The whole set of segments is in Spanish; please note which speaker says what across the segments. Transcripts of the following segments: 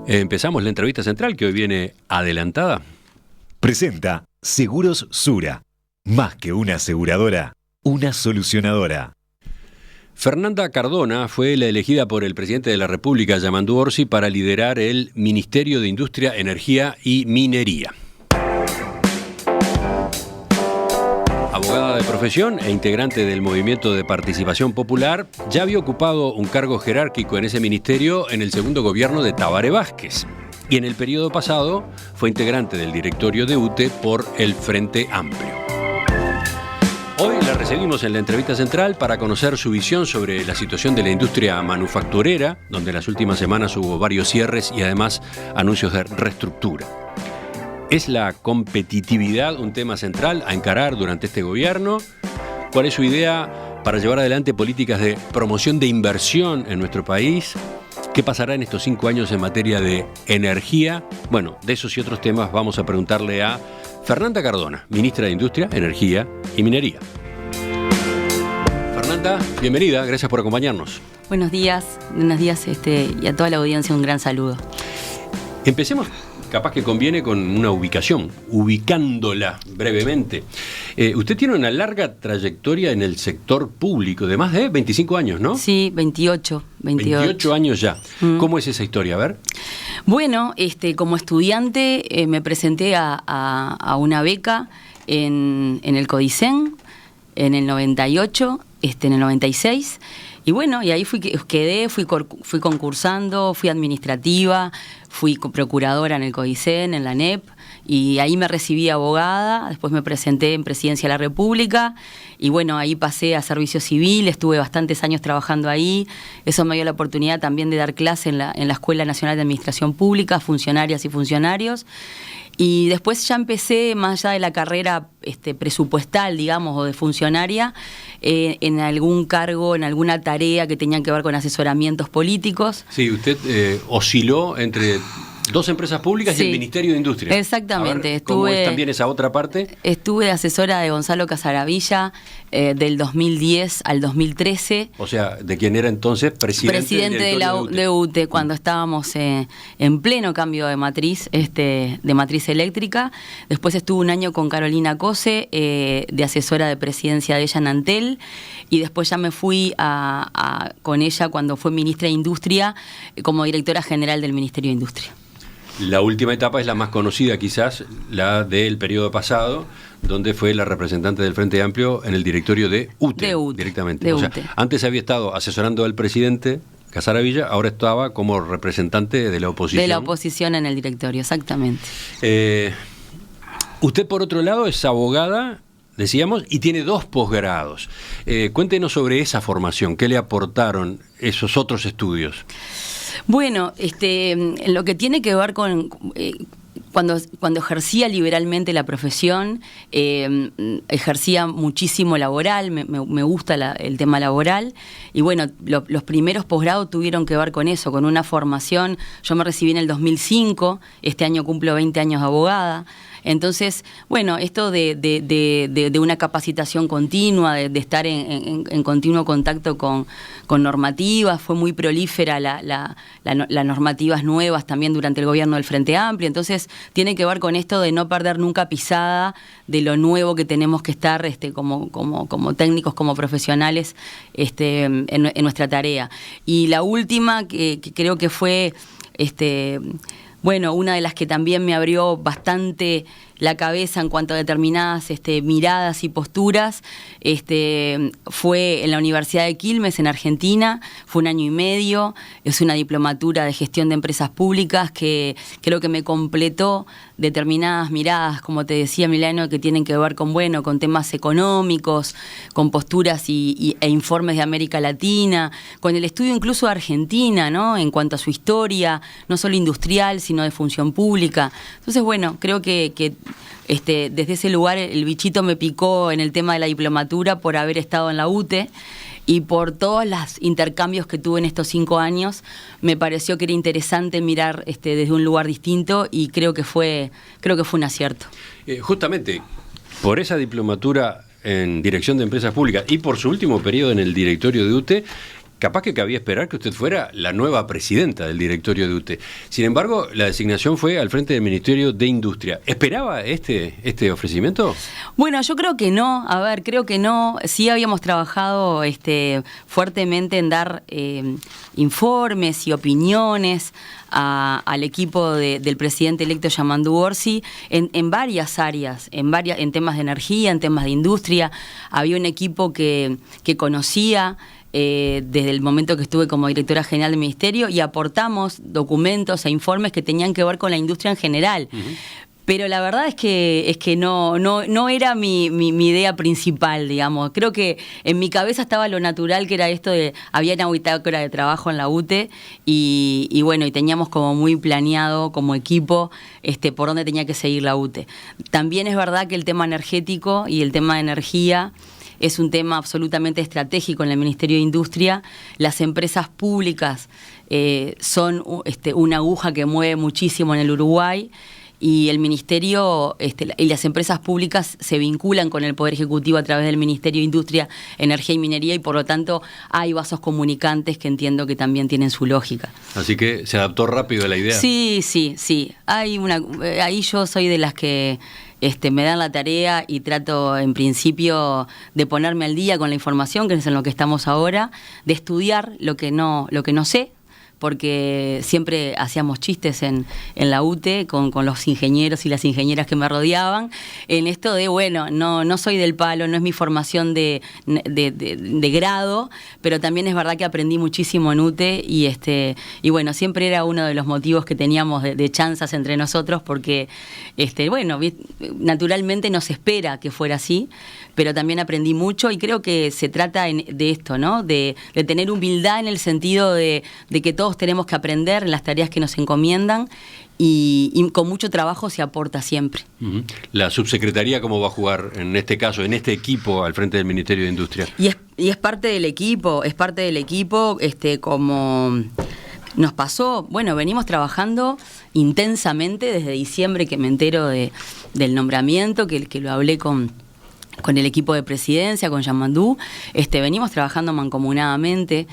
Speaker 1: Empezamos la entrevista central que hoy viene adelantada.
Speaker 2: Presenta Seguros Sura. Más que una aseguradora, una solucionadora.
Speaker 1: Fernanda Cardona fue la elegida por el presidente de la República, Yamandu Orsi, para liderar el Ministerio de Industria, Energía y Minería. Abogada de profesión e integrante del Movimiento de Participación Popular, ya había ocupado un cargo jerárquico en ese ministerio en el segundo gobierno de Tabaré Vázquez. Y en el periodo pasado fue integrante del directorio de UTE por el Frente Amplio. Hoy la recibimos en la entrevista central para conocer su visión sobre la situación de la industria manufacturera, donde en las últimas semanas hubo varios cierres y además anuncios de reestructura. ¿Es la competitividad un tema central a encarar durante este gobierno? ¿Cuál es su idea para llevar adelante políticas de promoción de inversión en nuestro país? ¿Qué pasará en estos 5 años en materia de energía? Bueno, de esos y otros temas vamos a preguntarle a Fernanda Cardona, ministra de Industria, Energía y Minería. Fernanda, bienvenida, gracias por acompañarnos.
Speaker 3: Buenos días y a toda la audiencia un gran saludo.
Speaker 1: Empecemos, capaz que conviene con una ubicación, ubicándola brevemente. Usted tiene una larga trayectoria en el sector público, de más de 25 años, ¿no?
Speaker 3: Sí, 28
Speaker 1: años ya. ¿Cómo es esa historia? A ver.
Speaker 3: Bueno, como estudiante me presenté a una beca en el Codicen en el 98, en el 96. Y bueno, y ahí quedé, fui concursando, fui administrativa, fui procuradora en el Codicen, en la NEP, y ahí me recibí abogada, después me presenté en Presidencia de la República, y bueno, ahí pasé a Servicio Civil, estuve bastantes años trabajando ahí, eso me dio la oportunidad también de dar clase en la Escuela Nacional de Administración Pública, funcionarias y funcionarios. Y después ya empecé, más allá de la carrera presupuestal, digamos, o de funcionaria, en algún cargo, en alguna tarea que tenía que ver con asesoramientos políticos.
Speaker 1: Sí, usted osciló entre 2 empresas públicas, sí, y el Ministerio de Industria.
Speaker 3: Exactamente.
Speaker 1: A ver, ¿cómo es también esa otra parte? Estuve
Speaker 3: de asesora de Gonzalo Casaravilla del 2010 al 2013.
Speaker 1: O sea, de quien era entonces presidente
Speaker 3: de UTE, cuando estábamos en pleno cambio de matriz eléctrica. Después estuve un año con Carolina Cose, de asesora de presidencia de ella en Antel, y después ya me fui con ella cuando fue ministra de Industria como directora general del Ministerio de Industria.
Speaker 1: La última etapa es la más conocida quizás, la del periodo pasado, donde fue la representante del Frente Amplio en el directorio de UTE. Directamente. O sea, antes había estado asesorando al presidente Casaravilla, ahora estaba como representante de la oposición.
Speaker 3: De la oposición en el directorio, exactamente.
Speaker 1: Usted, por otro lado, es abogada, decíamos, y tiene 2 posgrados. Cuéntenos sobre esa formación, ¿qué le aportaron esos otros estudios?
Speaker 3: Bueno, lo que tiene que ver con cuando ejercía liberalmente la profesión, ejercía muchísimo laboral, me gusta el tema laboral, y bueno, los primeros posgrados tuvieron que ver con eso, con una formación. Yo me recibí en el 2005, este año cumplo 20 años de abogada. Entonces, bueno, esto de una capacitación continua, de estar en continuo contacto con normativas, fue muy prolífera las normativas nuevas también durante el gobierno del Frente Amplio. Entonces, tiene que ver con esto de no perder nunca pisada de lo nuevo que tenemos que estar como técnicos, como profesionales en nuestra tarea. Y la última, que creo que fue bueno, una de las que también me abrió bastante la cabeza en cuanto a determinadas miradas y posturas, fue en la Universidad de Quilmes, en Argentina. Fue 1 año y medio, es una diplomatura de gestión de empresas públicas que creo que me completó determinadas miradas, como te decía, Milano, que tienen que ver con temas económicos, con posturas e informes de América Latina, con el estudio incluso de Argentina, ¿no?, en cuanto a su historia, no solo industrial, sino de función pública. Entonces, bueno, creo que desde ese lugar el bichito me picó en el tema de la diplomatura por haber estado en la UTE, y por todos los intercambios que tuve en estos 5 años, me pareció que era interesante mirar desde un lugar distinto, y creo que fue un acierto.
Speaker 1: Justamente, por esa diplomatura en dirección de empresas públicas y por su último periodo en el directorio de UTE, capaz que cabía esperar que usted fuera la nueva presidenta del directorio de UTE. Sin embargo, la designación fue al frente del Ministerio de Industria. ¿Esperaba este ofrecimiento?
Speaker 3: Bueno, yo creo que no. A ver, creo que no. Sí habíamos trabajado fuertemente en dar informes y opiniones al equipo del presidente electo Yamandu Orsi en varias áreas, en temas de energía, en temas de industria. Había un equipo que conocía desde el momento que estuve como directora general del ministerio, y aportamos documentos e informes que tenían que ver con la industria en general. Uh-huh. Pero la verdad es que no era mi idea principal, digamos. Creo que en mi cabeza estaba lo natural, que era esto de, había una bitácora de trabajo en la UTE, y bueno, y teníamos como muy planeado como equipo por dónde tenía que seguir la UTE. También es verdad que el tema energético y el tema de energía es un tema absolutamente estratégico en el Ministerio de Industria. Las empresas públicas son una aguja que mueve muchísimo en el Uruguay, y el Ministerio y las empresas públicas se vinculan con el Poder Ejecutivo a través del Ministerio de Industria, Energía y Minería, y por lo tanto hay vasos comunicantes que entiendo que también tienen su lógica.
Speaker 1: Así que se adaptó rápido a la idea.
Speaker 3: Sí. Ahí yo soy de las que me dan la tarea y trato en principio de ponerme al día con la información, que es en lo que estamos ahora, de estudiar lo que no sé, porque siempre hacíamos chistes en la UTE con los ingenieros y las ingenieras que me rodeaban, en esto de, bueno, no soy del palo, no es mi formación de grado, pero también es verdad que aprendí muchísimo en UTE, y bueno, siempre era uno de los motivos que teníamos de chanzas entre nosotros, porque, bueno, naturalmente nos espera que fuera así, pero también aprendí mucho, y creo que se trata de esto, ¿no? De tener humildad en el sentido de que todos tenemos que aprender en las tareas que nos encomiendan, y con mucho trabajo se aporta siempre.
Speaker 1: Uh-huh. ¿La subsecretaría cómo va a jugar en este caso, en este equipo al frente del Ministerio de Industria?
Speaker 3: Y es parte del equipo, como nos pasó, bueno, venimos trabajando intensamente desde diciembre, que me entero del nombramiento, que lo hablé con el equipo de presidencia, con Yamandu. Venimos trabajando mancomunadamente,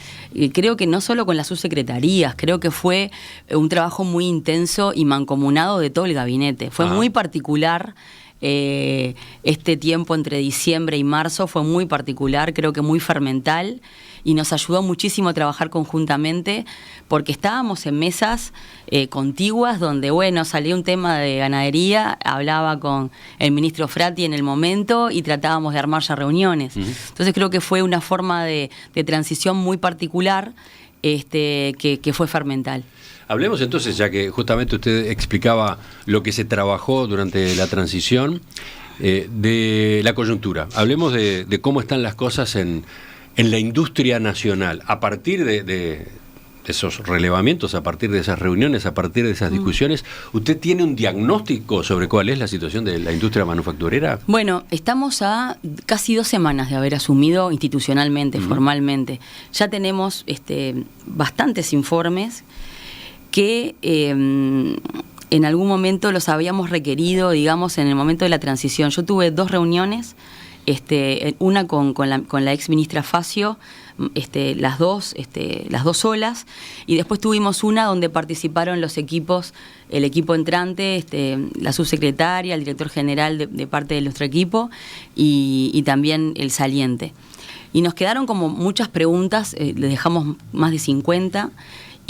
Speaker 3: creo que no solo con las subsecretarías, creo que fue un trabajo muy intenso y mancomunado de todo el gabinete. Fue muy particular. Este tiempo entre diciembre y marzo fue muy particular, creo que muy fermental, y nos ayudó muchísimo a trabajar conjuntamente, porque estábamos en mesas contiguas donde, bueno, salía un tema de ganadería, hablaba con el ministro Frati en el momento y tratábamos de armar ya reuniones. Uh-huh. Entonces creo que fue una forma de transición muy particular, que fue fermental.
Speaker 1: Hablemos entonces, ya que justamente usted explicaba lo que se trabajó durante la transición, de la coyuntura. Hablemos de cómo están las cosas en la industria nacional, a partir de esos relevamientos, a partir de esas reuniones, a partir de esas discusiones. ¿Usted tiene un diagnóstico sobre cuál es la situación de la industria manufacturera?
Speaker 3: Bueno, estamos a casi 2 semanas de haber asumido institucionalmente, formalmente. Ya tenemos bastantes informes que en algún momento los habíamos requerido, digamos, en el momento de la transición. Yo tuve 2 reuniones, una con la ex ministra Facio, las dos solas, y después tuvimos una donde participaron los equipos, el equipo entrante, la subsecretaria, el director general de parte de nuestro equipo, y también el saliente. Y nos quedaron como muchas preguntas, les dejamos más de 50,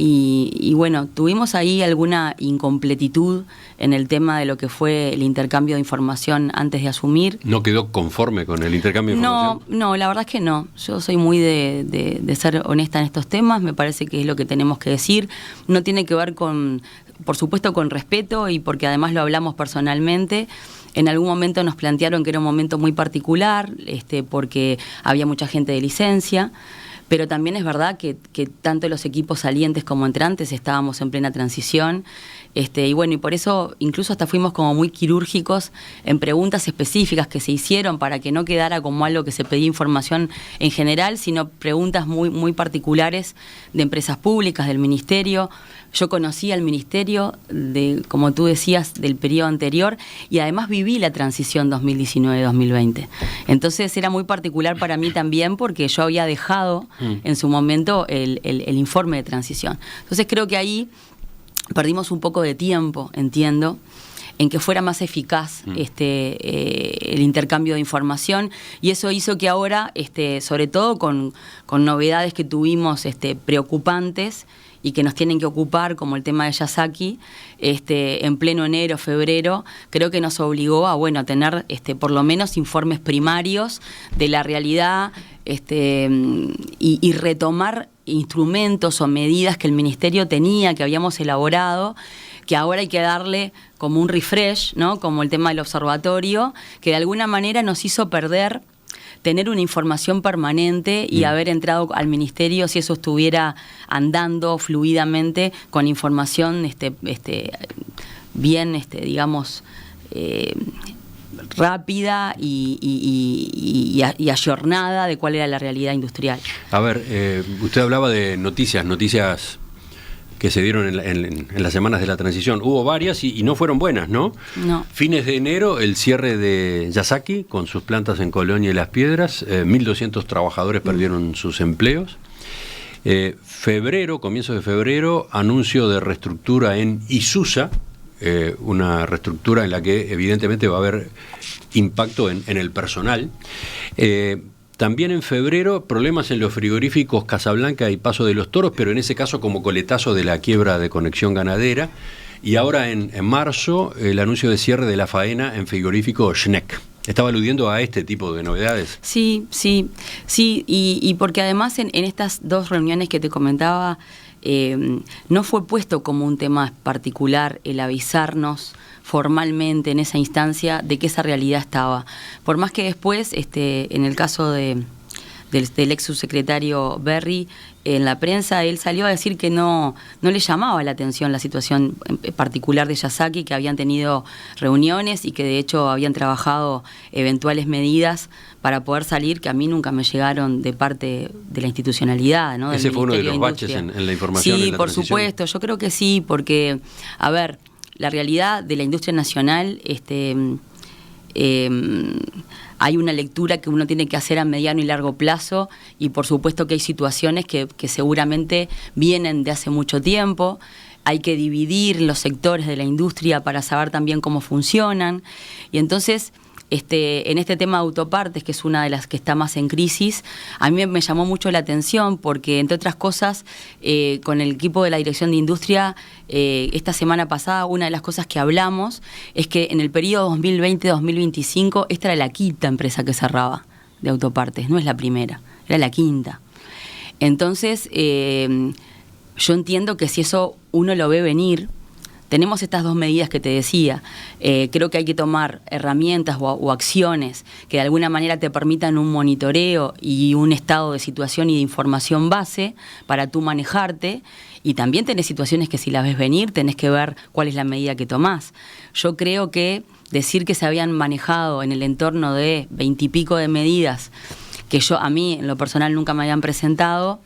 Speaker 3: y bueno, tuvimos ahí alguna incompletitud en el tema de lo que fue el intercambio de información antes de asumir.
Speaker 1: ¿No quedó conforme con el intercambio de información?
Speaker 3: No, la verdad es que no. Yo soy muy de ser honesta en estos temas, me parece que es lo que tenemos que decir. No tiene que ver por supuesto, con respeto, y porque además lo hablamos personalmente. En algún momento nos plantearon que era un momento muy particular, porque había mucha gente de licencia. Pero también es verdad que tanto los equipos salientes como entrantes estábamos en plena transición, y bueno, y por eso incluso hasta fuimos como muy quirúrgicos en preguntas específicas que se hicieron, para que no quedara como algo que se pedía información en general, sino preguntas muy, muy particulares de empresas públicas, del ministerio. Yo conocí al ministerio, como tú decías, del periodo anterior, y además viví la transición 2019-2020. Entonces era muy particular para mí también, porque yo había dejado en su momento el informe de transición. Entonces creo que ahí perdimos un poco de tiempo, entiendo, en que fuera más eficaz el intercambio de información, y eso hizo que ahora, sobre todo con novedades que tuvimos preocupantes y que nos tienen que ocupar, como el tema de Yazaki, en pleno enero, febrero, creo que nos obligó a tener por lo menos informes primarios de la realidad, y retomar instrumentos o medidas que el Ministerio tenía, que habíamos elaborado, que ahora hay que darle como un refresh, ¿no? Como el tema del observatorio, que de alguna manera nos hizo perder tener una información permanente y haber entrado al Ministerio, si eso estuviera andando fluidamente, con información bien, digamos, rápida y ayornada de cuál era la realidad industrial.
Speaker 1: A ver, usted hablaba de noticias que se dieron en las semanas de la transición. Hubo varias y no fueron buenas, ¿no?
Speaker 3: No.
Speaker 1: Fines de enero, el cierre de Yazaki con sus plantas en Colonia y Las Piedras. 1.200 trabajadores perdieron sus empleos. Comienzo de febrero, anuncio de reestructura en Isusa, una reestructura en la que evidentemente va a haber impacto en el personal. También en febrero, problemas en los frigoríficos Casablanca y Paso de los Toros, pero en ese caso como coletazo de la quiebra de Conexión Ganadera. Y ahora en marzo, el anuncio de cierre de la faena en frigorífico Schneck. ¿Estaba aludiendo a este tipo de novedades?
Speaker 3: Sí, y porque además en estas dos reuniones que te comentaba, no fue puesto como un tema particular el avisarnos formalmente en esa instancia de que esa realidad estaba. Por más que después, en el caso del ex subsecretario Berry, en la prensa él salió a decir que no le llamaba la atención la situación particular de Yazaki, que habían tenido reuniones y que de hecho habían trabajado eventuales medidas para poder salir, que a mí nunca me llegaron de parte de la institucionalidad, ¿no?
Speaker 1: Ese fue uno de los baches en la información.
Speaker 3: Sí,
Speaker 1: en la
Speaker 3: por
Speaker 1: transición.
Speaker 3: supuesto, yo creo que sí, porque, a ver, la realidad de la industria nacional, hay una lectura que uno tiene que hacer a mediano y largo plazo, y por supuesto que hay situaciones que seguramente vienen de hace mucho tiempo. Hay que dividir los sectores de la industria para saber también cómo funcionan, y entonces en este tema de autopartes, que es una de las que está más en crisis, a mí me llamó mucho la atención porque, entre otras cosas, con el equipo de la Dirección de Industria, esta semana pasada, una de las cosas que hablamos es que en el periodo 2020-2025 esta era la quinta empresa que cerraba de autopartes, no es la primera, era la quinta. Entonces, yo entiendo que si eso uno lo ve venir, tenemos estas dos medidas que te decía. Creo que hay que tomar herramientas o acciones que de alguna manera te permitan un monitoreo y un estado de situación y de información base para tú manejarte, y también tenés situaciones que si las ves venir tenés que ver cuál es la medida que tomás. Yo creo que decir que se habían manejado en el entorno de 20 y pico de medidas que a mí en lo personal nunca me habían presentado,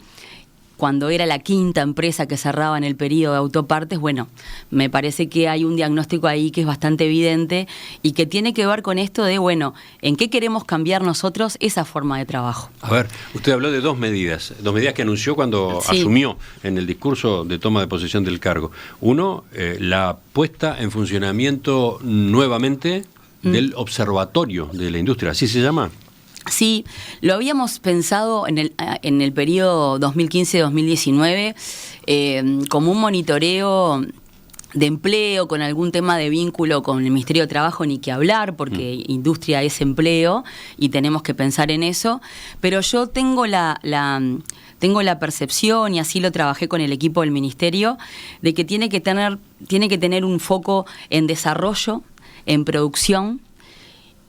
Speaker 3: cuando era la quinta empresa que cerraba en el periodo de autopartes, bueno, me parece que hay un diagnóstico ahí que es bastante evidente y que tiene que ver con esto de, bueno, ¿en qué queremos cambiar nosotros esa forma de trabajo?
Speaker 1: A ver, usted habló de dos medidas que anunció cuando
Speaker 3: Sí.
Speaker 1: asumió en el discurso de toma de posesión del cargo. Uno, la puesta en funcionamiento nuevamente del observatorio de la industria, ¿así se llama?
Speaker 3: Sí, lo habíamos pensado en el periodo 2015-2019 como un monitoreo de empleo, con algún tema de vínculo con el Ministerio de Trabajo, ni que hablar, porque industria es empleo y tenemos que pensar en eso, pero yo tengo tengo la percepción, y así lo trabajé con el equipo del Ministerio, de que tiene que tener un foco en desarrollo, en producción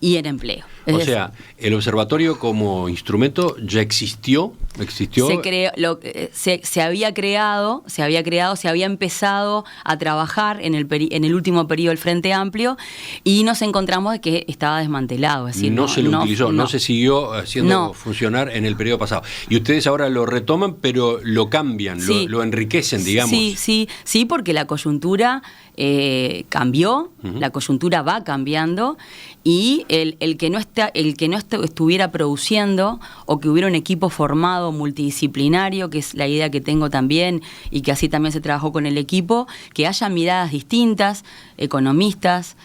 Speaker 3: y en empleo.
Speaker 1: O sea, el observatorio como instrumento ya existió.
Speaker 3: Se había empezado a trabajar en el último periodo del Frente Amplio, y nos encontramos de que estaba desmantelado. Es decir,
Speaker 1: no se lo utilizó, no se siguió haciendo funcionar en el periodo pasado. Y ustedes ahora lo retoman, pero lo cambian, sí, lo enriquecen, digamos.
Speaker 3: Sí, porque la coyuntura cambió, la coyuntura va cambiando, y el que no estuviera produciendo, o que hubiera un equipo formado multidisciplinario, que es la idea que tengo también, y que así también se trabajó con el equipo, que haya miradas distintas, economistas,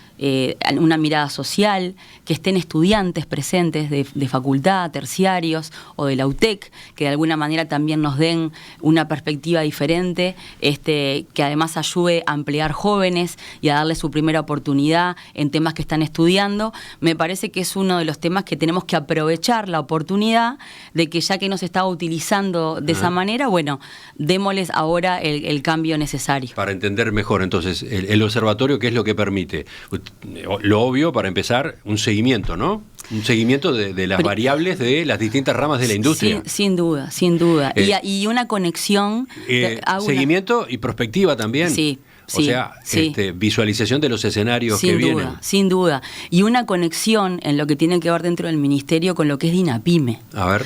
Speaker 3: una mirada social, que estén estudiantes presentes de facultad, terciarios o de la UTEC, que de alguna manera también nos den una perspectiva diferente, que además ayude a ampliar jóvenes y a darle su primera oportunidad en temas que están estudiando. Me parece que es uno de los temas que tenemos que aprovechar la oportunidad de que, ya que nos está utilizando de esa manera, bueno, démosles ahora el cambio necesario.
Speaker 1: Para entender mejor, entonces, el observatorio, ¿qué es lo que permite? Lo obvio, para empezar, un seguimiento, ¿no? Un seguimiento de las variables de las distintas ramas de la industria.
Speaker 3: Sin duda, sin duda. Y una conexión.
Speaker 1: Seguimiento y perspectiva también.
Speaker 3: Sí.
Speaker 1: O sea, visualización de los escenarios que vienen.
Speaker 3: Sin duda. Y una conexión en lo que tiene que ver dentro del Ministerio con lo que es DINAPYME.
Speaker 1: A ver.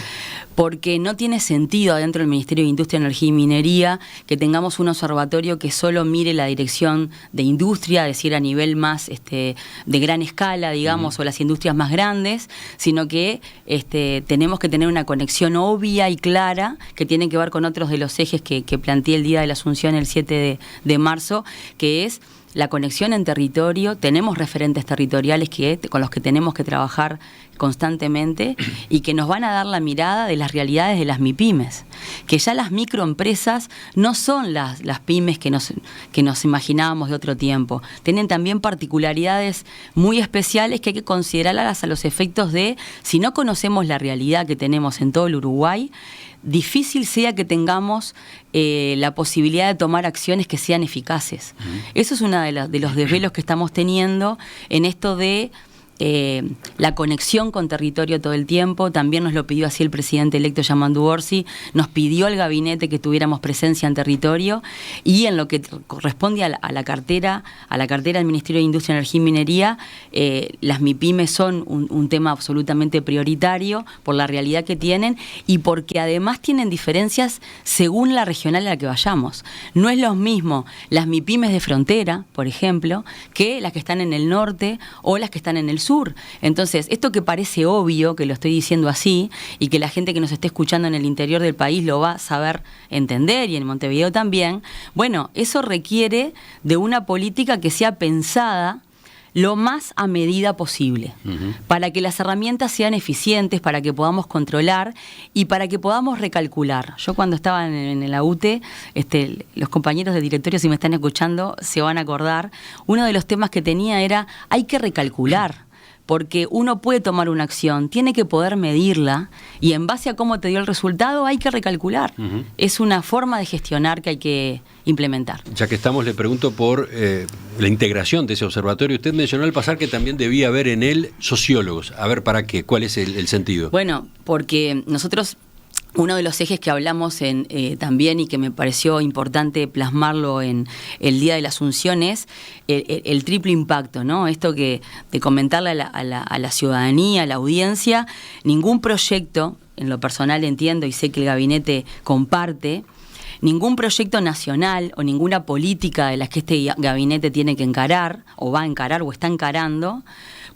Speaker 3: Porque no tiene sentido adentro del Ministerio de Industria, Energía y Minería que tengamos un observatorio que solo mire la dirección de industria, es decir, a nivel más de gran escala, digamos, o las industrias más grandes, sino que tenemos que tener una conexión obvia y clara que tiene que ver con otros de los ejes que planteé el día de la Asunción, el 7 de marzo, que es la conexión en territorio. Tenemos referentes territoriales con los que tenemos que trabajar constantemente y que nos van a dar la mirada de las realidades de las MIPYMES, que ya las microempresas no son las pymes que nos imaginábamos de otro tiempo. Tienen también particularidades muy especiales que hay que considerarlas a los efectos de, si no conocemos la realidad que tenemos en todo el Uruguay, difícil sea que tengamos la posibilidad de tomar acciones que sean eficaces. Eso es uno de los desvelos que estamos teniendo en esto de la conexión con territorio todo el tiempo. También nos lo pidió así el presidente electo Yamandu Orsi, nos pidió al gabinete que tuviéramos presencia en territorio, y en lo que corresponde a la cartera del Ministerio de Industria, Energía y Minería, las MIPYMES son un tema absolutamente prioritario por la realidad que tienen y porque además tienen diferencias según la regional a la que vayamos. No es lo mismo las MIPYMES de frontera, por ejemplo, que las que están en el norte o las que están en el sur. Entonces, esto que parece obvio, que lo estoy diciendo así, y que la gente que nos esté escuchando en el interior del país lo va a saber entender, y en Montevideo también, bueno, eso requiere de una política que sea pensada lo más a medida posible, para que las herramientas sean eficientes, para que podamos controlar y para que podamos recalcular. Yo cuando estaba en la UTE, los compañeros del directorio, si me están escuchando, se van a acordar, uno de los temas que tenía era, hay que recalcular, porque uno puede tomar una acción, tiene que poder medirla, y en base a cómo te dio el resultado hay que recalcular. Es una forma de gestionar que hay que implementar.
Speaker 1: Ya que estamos, le pregunto por la integración de ese observatorio. Usted mencionó al pasar que también debía haber en él sociólogos. A ver, ¿para qué? ¿Cuál es el sentido?
Speaker 3: Bueno, porque nosotros, uno de los ejes que hablamos también, y que me pareció importante plasmarlo en el Día de la Asunción, es el triple impacto, ¿no? Esto de comentarle a la ciudadanía, a la audiencia, ningún proyecto, en lo personal entiendo y sé que el gabinete comparte, ningún proyecto nacional o ninguna política de las que este gabinete tiene que encarar, o va a encarar, o está encarando,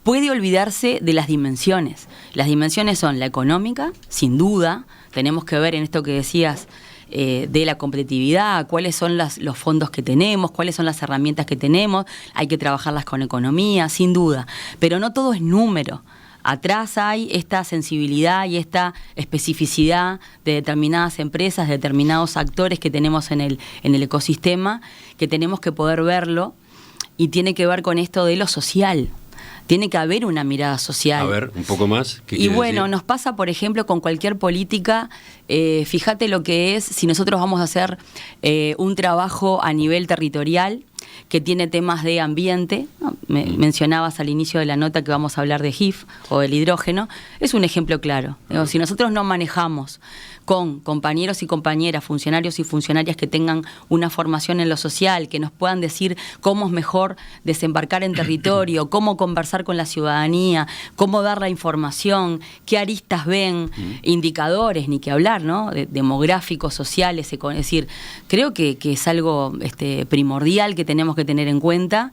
Speaker 3: puede olvidarse de las dimensiones. Las dimensiones son la económica, sin duda. Tenemos que ver en esto que decías de la competitividad, cuáles son los fondos que tenemos, cuáles son las herramientas que tenemos, hay que trabajarlas con economía, sin duda. Pero no todo es número. Atrás hay esta sensibilidad y esta especificidad de determinadas empresas, de determinados actores que tenemos en el ecosistema, que tenemos que poder verlo, y tiene que ver con esto de lo social. Tiene que haber una mirada social.
Speaker 1: A ver, un poco más.
Speaker 3: Y bueno, nos pasa, por ejemplo, con cualquier política. Fíjate lo que es, si nosotros vamos a hacer un trabajo a nivel territorial que tiene temas de ambiente, ¿no? Mencionabas al inicio de la nota que vamos a hablar de GIF o del hidrógeno, es un ejemplo claro. Digo, si nosotros no manejamos con compañeros y compañeras, funcionarios y funcionarias que tengan una formación en lo social, que nos puedan decir cómo es mejor desembarcar en territorio, cómo conversar con la ciudadanía, cómo dar la información, qué aristas ven, indicadores, ni que hablar, ¿no? Demográficos, sociales, es decir, creo que es algo primordial que tenemos que tener en cuenta,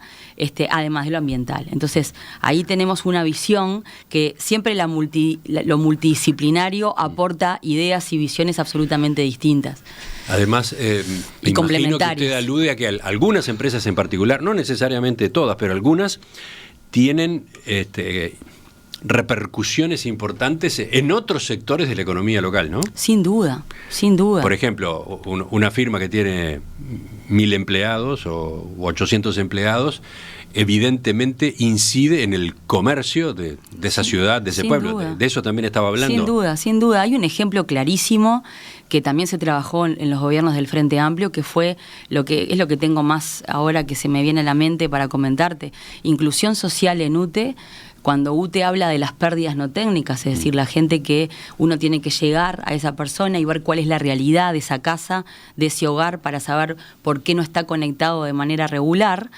Speaker 3: además de lo ambiental. Entonces, ahí tenemos una visión que siempre lo multidisciplinario aporta ideas y visiones absolutamente distintas.
Speaker 1: Además,
Speaker 3: y
Speaker 1: imagino que usted alude a que algunas empresas en particular, no necesariamente todas, pero algunas tienen repercusiones importantes en otros sectores de la economía local, ¿no?
Speaker 3: Sin duda, sin duda.
Speaker 1: Por ejemplo, una firma que tiene 1.000 empleados o 800 empleados, evidentemente incide en el comercio de esa ciudad, de ese pueblo. De eso también estaba hablando.
Speaker 3: Sin duda, sin duda. Hay un ejemplo clarísimo que también se trabajó en los gobiernos del Frente Amplio, que fue lo que tengo más ahora que se me viene a la mente para comentarte. Inclusión social en UTE. Cuando UTE habla de las pérdidas no técnicas, es decir, la gente que uno tiene que llegar a esa persona y ver cuál es la realidad de esa casa, de ese hogar, para saber por qué no está conectado de manera regular.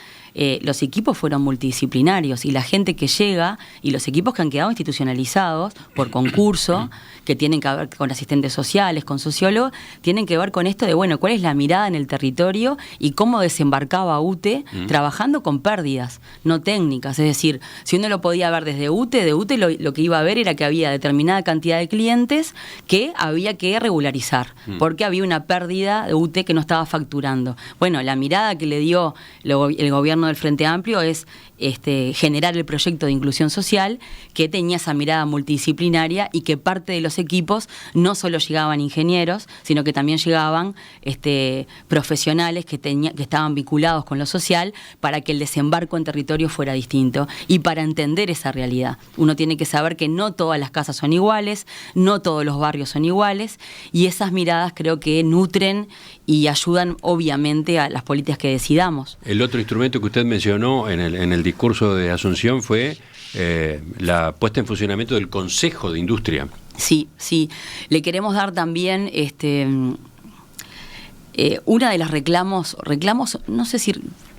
Speaker 3: Los equipos fueron multidisciplinarios y la gente que llega y los equipos que han quedado institucionalizados por concurso, que tienen que ver con asistentes sociales, con sociólogos, tienen que ver con esto de, bueno, cuál es la mirada en el territorio y cómo desembarcaba UTE trabajando con pérdidas no técnicas. Es decir, si uno lo podía ver desde UTE, de UTE lo que iba a ver era que había determinada cantidad de clientes que había que regularizar, porque había una pérdida de UTE que no estaba facturando. Bueno, la mirada que le dio el gobierno del Frente Amplio es generar el proyecto de inclusión social que tenía esa mirada multidisciplinaria y que parte de los equipos no solo llegaban ingenieros, sino que también llegaban profesionales que estaban vinculados con lo social para que el desembarco en territorio fuera distinto. Y para entender esa realidad, uno tiene que saber que no todas las casas son iguales, no todos los barrios son iguales, y esas miradas creo que nutren y ayudan obviamente a las políticas que decidamos.
Speaker 1: El otro instrumento que usted mencionó en el discurso de Asunción fue la puesta en funcionamiento del Consejo de Industria.
Speaker 3: Sí, sí. Le queremos dar también una de las reclamos, no sé si...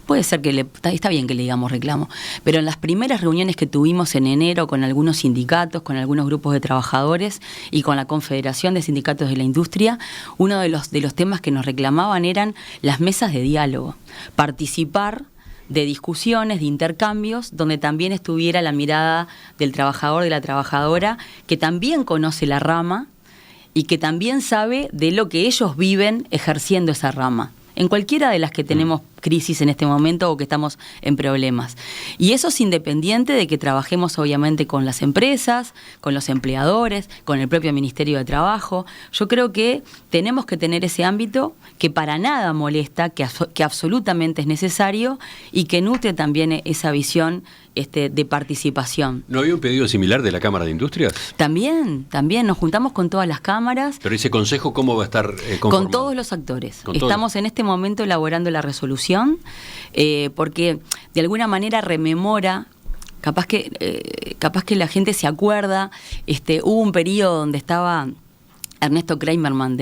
Speaker 3: Puede ser que está bien que le digamos reclamo, pero en las primeras reuniones que tuvimos en enero con algunos sindicatos, con algunos grupos de trabajadores y con la Confederación de Sindicatos de la Industria, uno de los temas que nos reclamaban eran las mesas de diálogo, participar de discusiones, de intercambios, donde también estuviera la mirada del trabajador, de la trabajadora, que también conoce la rama y que también sabe de lo que ellos viven ejerciendo esa rama, en cualquiera de las que tenemos crisis en este momento o que estamos en problemas. Y eso es independiente de que trabajemos obviamente con las empresas, con los empleadores, con el propio Ministerio de Trabajo. Yo creo que tenemos que tener ese ámbito que para nada molesta, que absolutamente es necesario y que nutre también esa visión de participación.
Speaker 1: ¿No había un pedido similar de la Cámara de Industrias?
Speaker 3: También nos juntamos con todas las cámaras.
Speaker 1: ¿Pero ese consejo cómo va a estar conformado?
Speaker 3: Con todos los actores. Estamos en este momento elaborando la resolución, porque de alguna manera rememora, capaz que la gente se acuerda, hubo un periodo donde estaba Roberto Kreimerman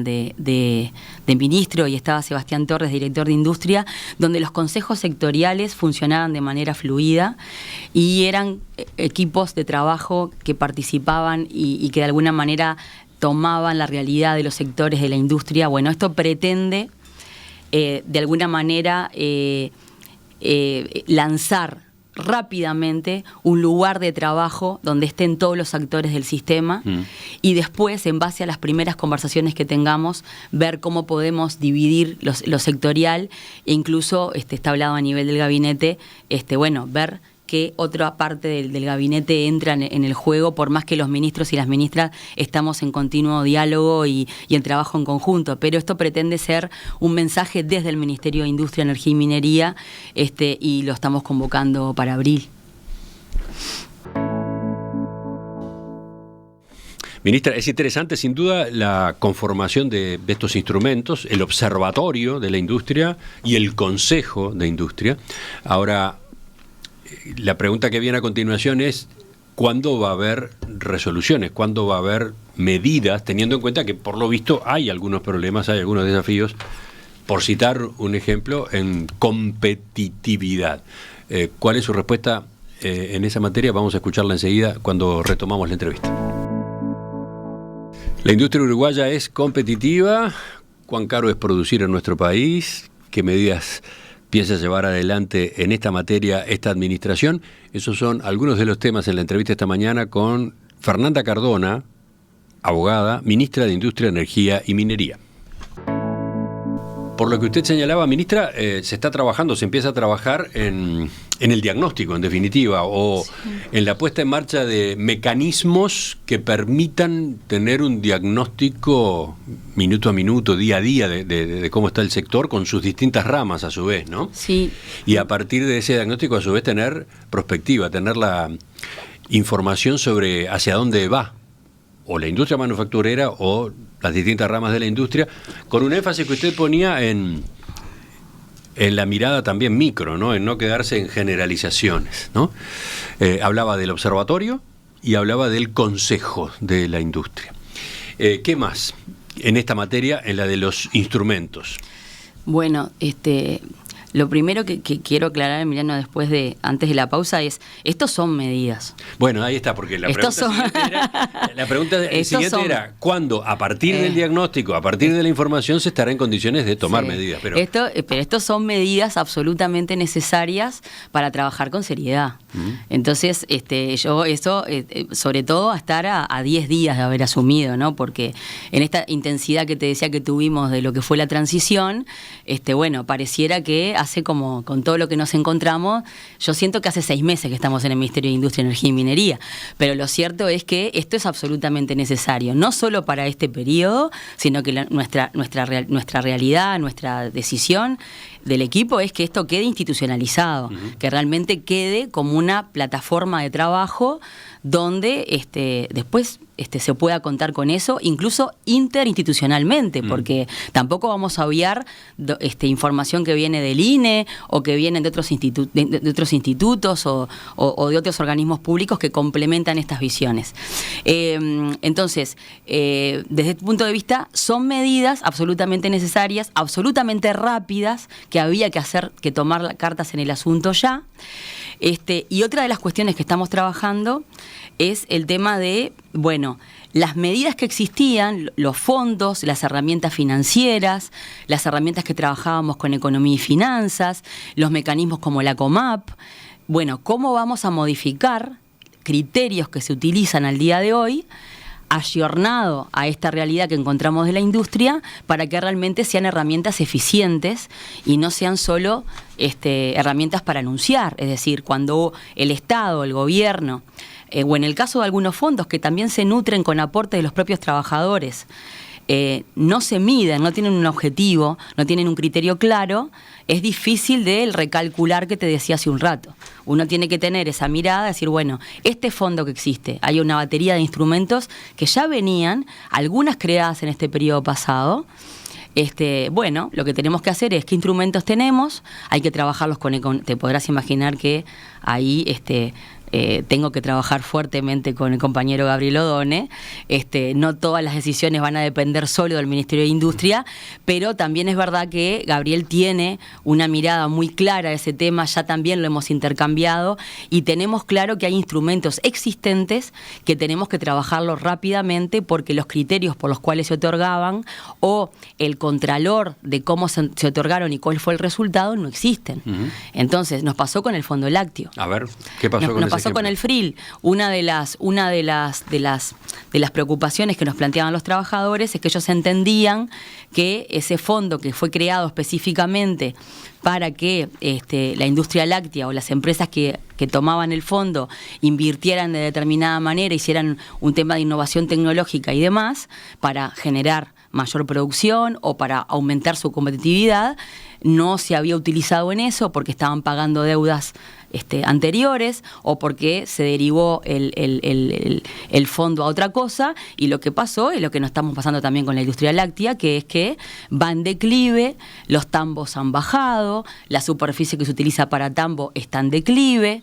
Speaker 3: de ministro y estaba Sebastián Torres, director de Industria, donde los consejos sectoriales funcionaban de manera fluida y eran equipos de trabajo que participaban y que de alguna manera tomaban la realidad de los sectores de la industria. Bueno, esto pretende de alguna manera lanzar rápidamente un lugar de trabajo donde estén todos los actores del sistema y después, en base a las primeras conversaciones que tengamos, ver cómo podemos dividir lo sectorial e incluso, está hablado a nivel del gabinete, ver qué otra parte del gabinete entra en el juego, por más que los ministros y las ministras estamos en continuo diálogo y en trabajo en conjunto. Pero esto pretende ser un mensaje desde el Ministerio de Industria, Energía y Minería, y lo estamos convocando para abril.
Speaker 1: Ministra, es interesante sin duda la conformación de estos instrumentos, el Observatorio de la Industria y el Consejo de Industria. Ahora, la pregunta que viene a continuación es, ¿cuándo va a haber resoluciones? ¿Cuándo va a haber medidas, teniendo en cuenta que por lo visto hay algunos problemas, hay algunos desafíos, por citar un ejemplo, en competitividad? ¿Cuál es su respuesta en esa materia? Vamos a escucharla enseguida cuando retomamos la entrevista. La industria uruguaya es competitiva. ¿Cuán caro es producir en nuestro país? ¿Qué medidas piensa llevar adelante en esta materia esta administración? Esos son algunos de los temas en la entrevista esta mañana con Fernanda Cardona, abogada, ministra de Industria, Energía y Minería. Por lo que usted señalaba, ministra, se está trabajando, se empieza a trabajar en el diagnóstico, en definitiva, o sí, en la puesta en marcha de mecanismos que permitan tener un diagnóstico minuto a minuto, día a día, de cómo está el sector, con sus distintas ramas a su vez, ¿no?
Speaker 3: Sí.
Speaker 1: Y a partir de ese diagnóstico, a su vez, tener perspectiva, tener la información sobre hacia dónde va o la industria manufacturera o las distintas ramas de la industria, con un énfasis que usted ponía en la mirada también micro, ¿no? En no quedarse en generalizaciones, ¿no? Hablaba del observatorio y hablaba del consejo de la industria. ¿Qué más en esta materia, en la de los instrumentos?
Speaker 3: Bueno, lo primero que quiero aclarar, Emiliano, antes de la pausa, es, estos son medidas.
Speaker 1: Bueno, ahí está, porque la pregunta siguiente era, ¿cuándo, a partir del diagnóstico, a partir de la información, se estará en condiciones de tomar medidas? Pero
Speaker 3: estos son medidas absolutamente necesarias para trabajar con seriedad. Entonces, yo eso, sobre todo a estar a 10 días de haber asumido, ¿no? Porque en esta intensidad que te decía que tuvimos de lo que fue la transición, bueno, pareciera que hace como con todo lo que nos encontramos, yo siento que hace 6 meses que estamos en el Ministerio de Industria, Energía y Minería, pero lo cierto es que esto es absolutamente necesario, no solo para este periodo, sino que nuestra realidad, nuestra decisión del equipo es que esto quede institucionalizado, que realmente quede como una plataforma de trabajo donde después se pueda contar con eso, incluso interinstitucionalmente, porque tampoco vamos a obviar información que viene del INE o que viene de otros institutos o de otros organismos públicos que complementan estas visiones. Entonces, desde este punto de vista, son medidas absolutamente necesarias, absolutamente rápidas, que había que tomar cartas en el asunto ya. Y otra de las cuestiones que estamos trabajando es el tema de, las medidas que existían, los fondos, las herramientas financieras, las herramientas que trabajábamos con economía y finanzas, los mecanismos como la COMAP. ¿Cómo vamos a modificar criterios que se utilizan al día de hoy, ayornado a esta realidad que encontramos de la industria, para que realmente sean herramientas eficientes y no sean solo herramientas para anunciar? Es decir, cuando el Estado, el gobierno, o en el caso de algunos fondos que también se nutren con aporte de los propios trabajadores, no se miden, no tienen un objetivo, no tienen un criterio claro, es difícil de recalcular que te decía hace un rato. Uno tiene que tener esa mirada, decir, este fondo que existe, hay una batería de instrumentos que ya venían, algunas creadas en este periodo pasado. Lo que tenemos que hacer es qué instrumentos tenemos, hay que trabajarlos te podrás imaginar que ahí tengo que trabajar fuertemente con el compañero Gabriel Odone. No todas las decisiones van a depender solo del Ministerio de Industria, pero también es verdad que Gabriel tiene una mirada muy clara de ese tema, ya también lo hemos intercambiado y tenemos claro que hay instrumentos existentes que tenemos que trabajarlos rápidamente porque los criterios por los cuales se otorgaban o el contralor de cómo se otorgaron y cuál fue el resultado no existen. Entonces, nos pasó con el Fondo Lácteo.
Speaker 1: A ver, ¿qué pasó con ese?
Speaker 3: Pasó con el FRIL. Una de las preocupaciones que nos planteaban los trabajadores es que ellos entendían que ese fondo que fue creado específicamente para que la industria láctea o las empresas que tomaban el fondo invirtieran de determinada manera, hicieran un tema de innovación tecnológica y demás, para generar mayor producción o para aumentar su competitividad, no se había utilizado en eso porque estaban pagando deudas anteriores o porque se derivó el fondo a otra cosa, y lo que pasó es lo que nos estamos pasando también con la industria láctea, que es que va en declive, los tambos han bajado, la superficie que se utiliza para tambo está en declive.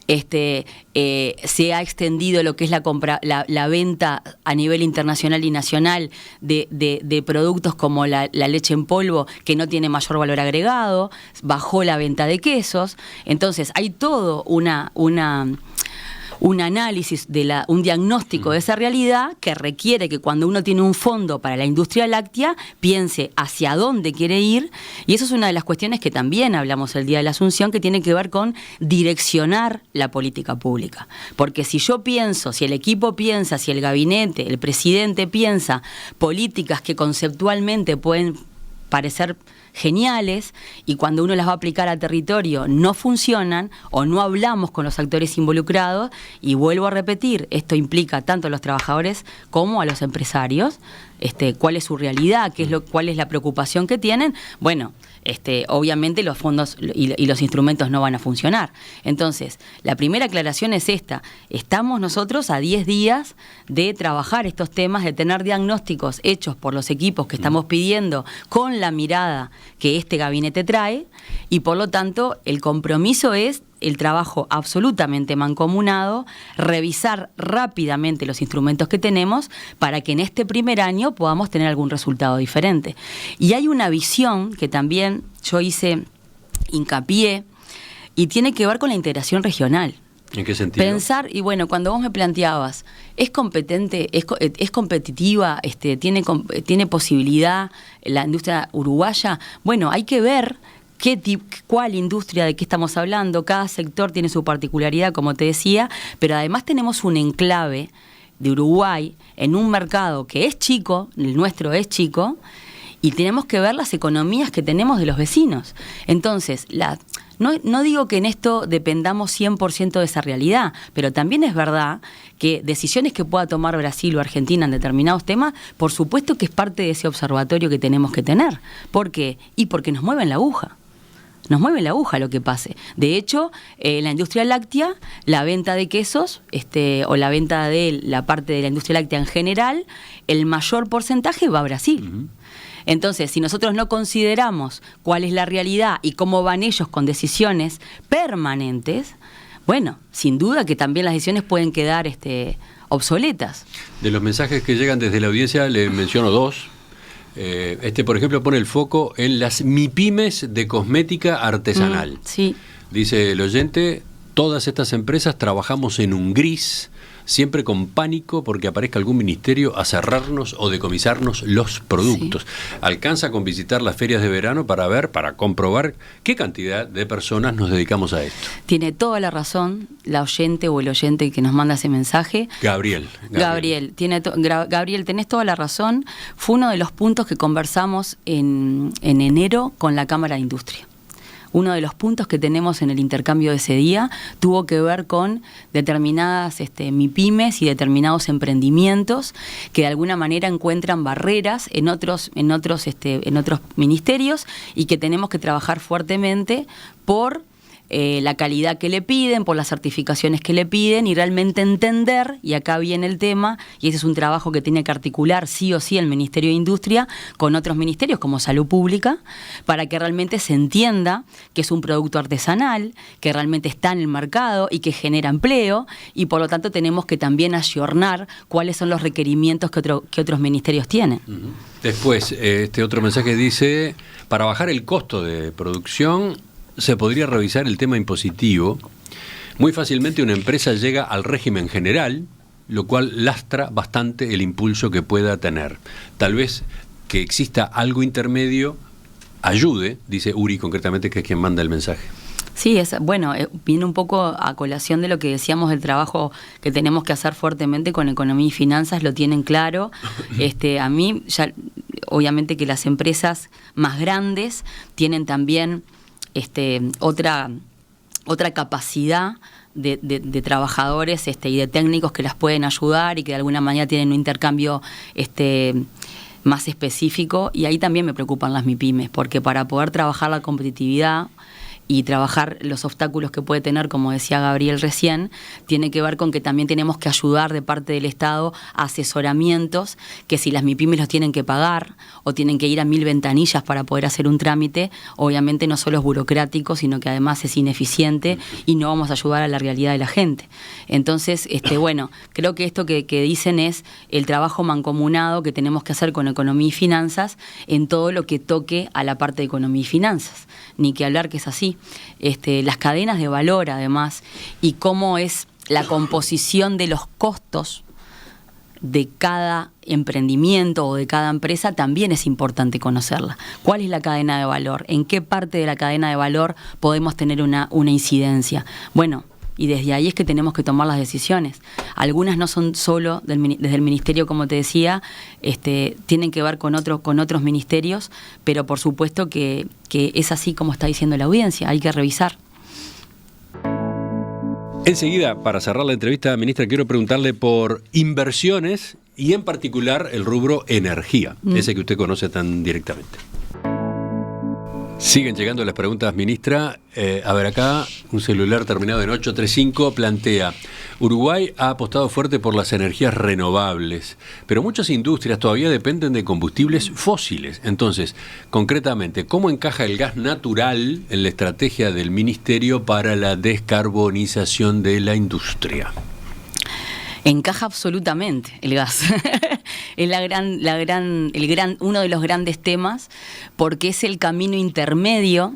Speaker 3: se ha extendido lo que es la venta a nivel internacional y nacional de productos como la leche en polvo, que no tiene mayor valor agregado, bajó la venta de quesos. Entonces hay todo un análisis, un diagnóstico de esa realidad que requiere que cuando uno tiene un fondo para la industria láctea piense hacia dónde quiere ir, y eso es una de las cuestiones que también hablamos el día de la Asunción, que tiene que ver con direccionar la política pública. Porque si yo pienso, si el equipo piensa, si el gabinete, el presidente piensa políticas que conceptualmente pueden parecer geniales, y cuando uno las va a aplicar al territorio no funcionan o no hablamos con los actores involucrados, y vuelvo a repetir, esto implica tanto a los trabajadores como a los empresarios, cuál es su realidad, cuál es la preocupación que tienen. Bueno, obviamente los fondos y los instrumentos no van a funcionar. Entonces, la primera aclaración es esta: estamos nosotros a 10 días de trabajar estos temas, de tener diagnósticos hechos por los equipos que estamos pidiendo con la mirada que este gabinete trae, y por lo tanto el compromiso es el trabajo absolutamente mancomunado, revisar rápidamente los instrumentos que tenemos para que en este primer año podamos tener algún resultado diferente. Y hay una visión que también yo hice hincapié, y tiene que ver con la integración regional.
Speaker 1: ¿En qué sentido?
Speaker 3: Pensar, y bueno, cuando vos me planteabas, ¿es competente, es competitiva, tiene posibilidad la industria uruguaya? Bueno, hay que ver cuál industria, de qué estamos hablando. Cada sector tiene su particularidad, como te decía, pero además tenemos un enclave de Uruguay en un mercado que es chico, el nuestro es chico, y tenemos que ver las economías que tenemos de los vecinos. Entonces, no digo que en esto dependamos 100% de esa realidad, pero también es verdad que decisiones que pueda tomar Brasil o Argentina en determinados temas, por supuesto que es parte de ese observatorio que tenemos que tener. ¿Por qué? Y porque nos mueven la aguja. Nos mueve la aguja lo que pase. De hecho, la industria láctea, la venta de quesos, o la venta de la parte de la industria láctea en general, el mayor porcentaje va a Brasil. Uh-huh. Entonces, si nosotros no consideramos cuál es la realidad y cómo van ellos con decisiones permanentes, bueno, sin duda que también las decisiones pueden quedar obsoletas. De los mensajes que llegan desde la audiencia, le menciono dos. Por ejemplo, pone el foco en las MIPYMES de cosmética artesanal. Sí. Dice el oyente: todas estas empresas trabajamos en un gris, siempre con pánico porque aparezca algún ministerio a cerrarnos o decomisarnos los productos. Sí. Alcanza con visitar las ferias de verano para comprobar qué cantidad de personas nos dedicamos a esto. Tiene toda la razón la oyente o el oyente que nos manda ese mensaje. Gabriel, tenés toda la razón. Fue uno de los puntos que conversamos en enero con la Cámara de Industria. Uno de los puntos que tenemos en el intercambio de ese día tuvo que ver con determinadas MIPYMES y determinados emprendimientos que de alguna manera encuentran barreras en otros ministerios, y que tenemos que trabajar fuertemente por la calidad que le piden, por las certificaciones que le piden, y realmente entender, y acá viene el tema, y ese es un trabajo que tiene que articular sí o sí el Ministerio de Industria con otros ministerios como Salud Pública, para que realmente se entienda que es un producto artesanal, que realmente está en el mercado y que genera empleo, y por lo tanto tenemos que también ayornar cuáles son los requerimientos que otros ministerios tienen. Uh-huh. Después, otro mensaje dice: para bajar el costo de producción se podría revisar el tema impositivo. Muy fácilmente una empresa llega al régimen general, lo cual lastra bastante el impulso que pueda tener. Tal vez que exista algo intermedio ayude, dice Uri concretamente, que es quien manda el mensaje. Sí, viene un poco a colación de lo que decíamos del trabajo que tenemos que hacer fuertemente con economía y finanzas, lo tienen claro. A mí, ya, obviamente que las empresas más grandes tienen también otra capacidad de trabajadores y de técnicos que las pueden ayudar y que de alguna manera tienen un intercambio más específico, y ahí también me preocupan las MIPYMES, porque para poder trabajar la competitividad y trabajar los obstáculos que puede tener, como decía Gabriel recién, tiene que ver con que también tenemos que ayudar de parte del Estado a asesoramientos que si las MIPYMES los tienen que pagar o tienen que ir a 1000 ventanillas para poder hacer un trámite, obviamente no solo es burocrático, sino que además es ineficiente y no vamos a ayudar a la realidad de la gente. Entonces, bueno, creo que esto que dicen es el trabajo mancomunado que tenemos que hacer con economía y finanzas en todo lo que toque a la parte de economía y finanzas. Ni que hablar que es así. Las cadenas de valor, además, y cómo es la composición de los costos de cada emprendimiento o de cada empresa, también es importante conocerla. ¿Cuál es la cadena de valor? ¿En qué parte de la cadena de valor podemos tener una incidencia? Bueno, y desde ahí es que tenemos que tomar las decisiones. Algunas no son solo desde el ministerio, como te decía, tienen que ver con otros ministerios, pero por supuesto que es así como está diciendo la audiencia, hay que revisar.
Speaker 1: Enseguida, para cerrar la entrevista, ministra, quiero preguntarle por inversiones y en particular el rubro energía, ese que usted conoce tan directamente. Siguen llegando las preguntas, ministra. A ver, acá un celular terminado en 835 plantea: Uruguay ha apostado fuerte por las energías renovables, pero muchas industrias todavía dependen de combustibles fósiles. Entonces, concretamente, ¿cómo encaja el gas natural en la estrategia del ministerio para la descarbonización de la industria?
Speaker 3: Encaja absolutamente el gas. Es uno de los grandes temas, porque es el camino intermedio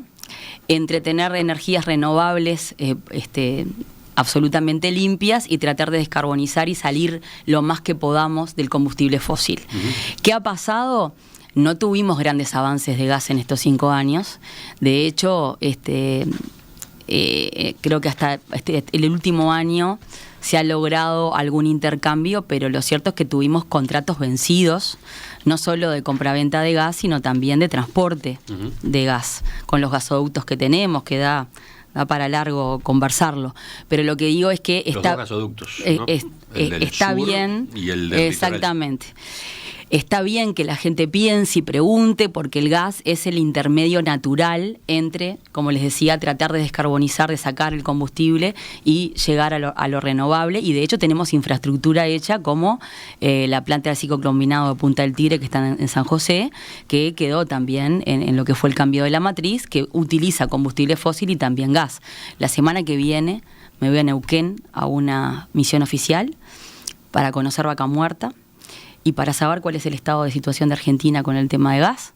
Speaker 3: entre tener energías renovables absolutamente limpias y tratar de descarbonizar y salir lo más que podamos del combustible fósil. ¿Qué ha pasado? No tuvimos grandes avances de gas en estos 5 años. De hecho, creo que hasta el último año se ha logrado algún intercambio, pero lo cierto es que tuvimos contratos vencidos, no solo de compraventa de gas, sino también de transporte de gas, con los gasoductos que tenemos, que da para largo conversarlo. Pero lo que digo es que
Speaker 1: los dos gasoductos, ¿no? El del
Speaker 3: está
Speaker 1: sur
Speaker 3: bien,
Speaker 1: y el del
Speaker 3: exactamente. Está bien que la gente piense y pregunte, porque el gas es el intermedio natural entre, como les decía, tratar de descarbonizar, de sacar el combustible y llegar a lo renovable. Y de hecho tenemos infraestructura hecha, como la planta de ciclo combinado de Punta del Tigre, que está en San José, que quedó también en lo que fue el cambio de la matriz, que utiliza combustible fósil y también gas. La semana que viene me voy a Neuquén a una misión oficial para conocer Vaca Muerta y para saber cuál es el estado de situación de Argentina con el tema de gas,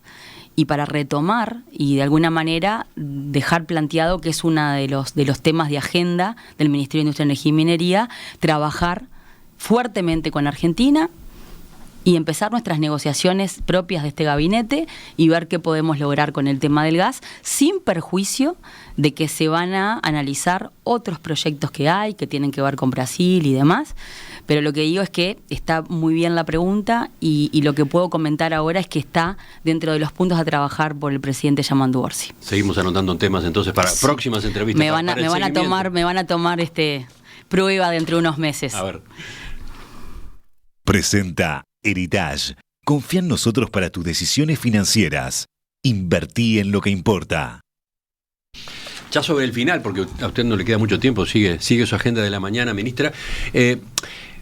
Speaker 3: y para retomar y de alguna manera dejar planteado que es uno de los temas de agenda del Ministerio de Industria, Energía y Minería, trabajar fuertemente con Argentina y empezar nuestras negociaciones propias de este gabinete y ver qué podemos lograr con el tema del gas, sin perjuicio de que se van a analizar otros proyectos que hay, que tienen que ver con Brasil y demás. Pero lo que digo es que está muy bien la pregunta y lo que puedo comentar ahora es que está dentro de los puntos a trabajar por el presidente Yamandu Orsi.
Speaker 1: Seguimos anotando temas entonces para próximas entrevistas.
Speaker 3: Me van a tomar prueba dentro de unos meses.
Speaker 1: A ver.
Speaker 2: Presenta Heritage. Confía en nosotros para tus decisiones financieras. Invertí en lo que importa.
Speaker 1: Ya sobre el final, porque a usted no le queda mucho tiempo, sigue su agenda de la mañana, ministra.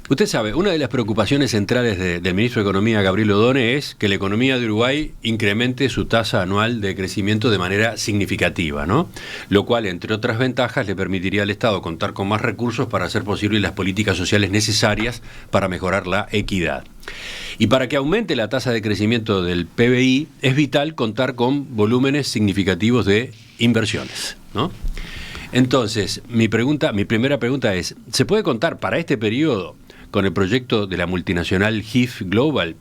Speaker 1: Usted sabe, una de las preocupaciones centrales del ministro de Economía, Gabriel Odone, es que la economía de Uruguay incremente su tasa anual de crecimiento de manera significativa, ¿no? Lo cual, entre otras ventajas, le permitiría al Estado contar con más recursos para hacer posibles las políticas sociales necesarias para mejorar la equidad. Y para que aumente la tasa de crecimiento del PBI, es vital contar con volúmenes significativos de inversiones, ¿no? Entonces, mi primera pregunta es: ¿se puede contar para este periodo con el proyecto de la multinacional HIF Global,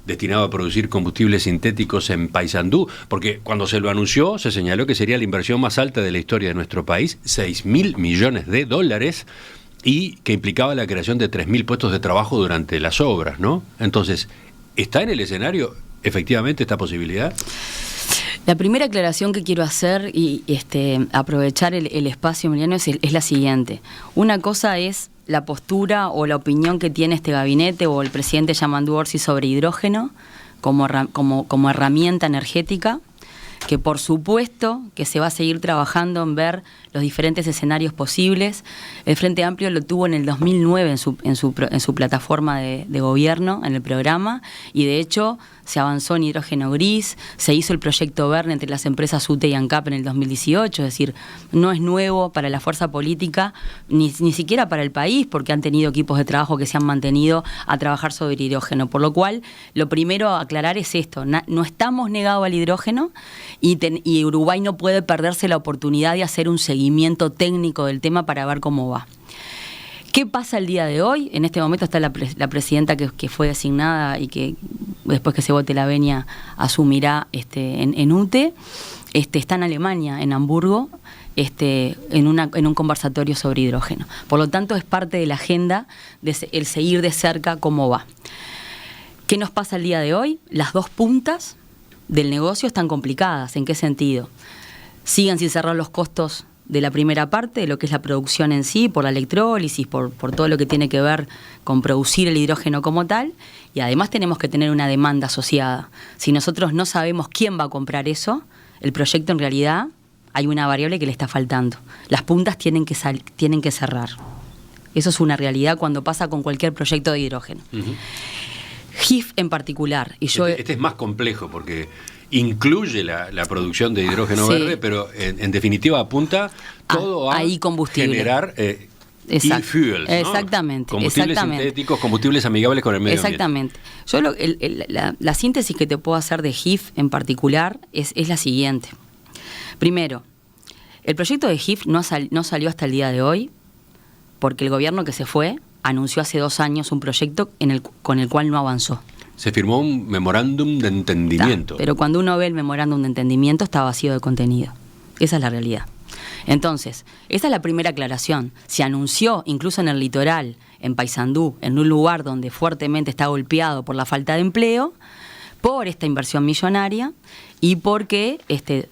Speaker 1: destinado a producir combustibles sintéticos en Paysandú? Porque cuando se lo anunció, se señaló que sería la inversión más alta de la historia de nuestro país, $6.000 millones, y que implicaba la creación de 3.000 puestos de trabajo durante las obras, ¿no? Entonces, ¿está en el escenario efectivamente esta posibilidad?
Speaker 3: La primera aclaración que quiero hacer y aprovechar el espacio, Emiliano, es la siguiente. Una cosa es la postura o la opinión que tiene este gabinete o el presidente Yamandu Orsi sobre hidrógeno como herramienta energética, que por supuesto que se va a seguir trabajando en ver los diferentes escenarios posibles. El Frente Amplio lo tuvo en el 2009 en su plataforma de gobierno, en el programa, y de hecho se avanzó en hidrógeno gris, se hizo el proyecto Verne entre las empresas UTE y ANCAP en el 2018, es decir, no es nuevo para la fuerza política, ni siquiera para el país, porque han tenido equipos de trabajo que se han mantenido a trabajar sobre hidrógeno, por lo cual lo primero a aclarar es esto, no estamos negados al hidrógeno y Uruguay no puede perderse la oportunidad de hacer un seguimiento técnico del tema para ver cómo va. ¿Qué pasa el día de hoy? En este momento está la presidenta que fue designada y que después que se vote la venia asumirá en UTE. Está en Alemania, en Hamburgo, en un conversatorio sobre hidrógeno. Por lo tanto, es parte de la agenda el seguir de cerca cómo va. ¿Qué nos pasa el día de hoy? Las dos puntas del negocio están complicadas. ¿En qué sentido? Siguen sin cerrar los costos de la primera parte, de lo que es la producción en sí, por la electrólisis, por todo lo que tiene que ver con producir el hidrógeno como tal, y además tenemos que tener una demanda asociada. Si nosotros no sabemos quién va a comprar eso, el proyecto en realidad hay una variable que le está faltando. Las puntas tienen que cerrar. Eso es una realidad cuando pasa con cualquier proyecto de hidrógeno. Uh-huh. GIF en particular. Y yo
Speaker 1: este es más complejo porque incluye la producción de hidrógeno verde, pero en definitiva apunta todo a generar e-fuels, ¿no?
Speaker 3: Exactamente.
Speaker 1: Combustibles sintéticos, combustibles amigables con el medio ambiente.
Speaker 3: Exactamente. Yo la síntesis que te puedo hacer de GIF en particular es la siguiente. Primero, el proyecto de GIF no salió hasta el día de hoy porque el gobierno que se fue anunció hace 2 años un proyecto con el cual no avanzó.
Speaker 1: Se firmó un memorándum de entendimiento.
Speaker 3: Pero cuando uno ve el memorándum de entendimiento está vacío de contenido. Esa es la realidad. Entonces, esa es la primera aclaración. Se anunció, incluso en el litoral, en Paysandú, en un lugar donde fuertemente está golpeado por la falta de empleo, por esta inversión millonaria y porque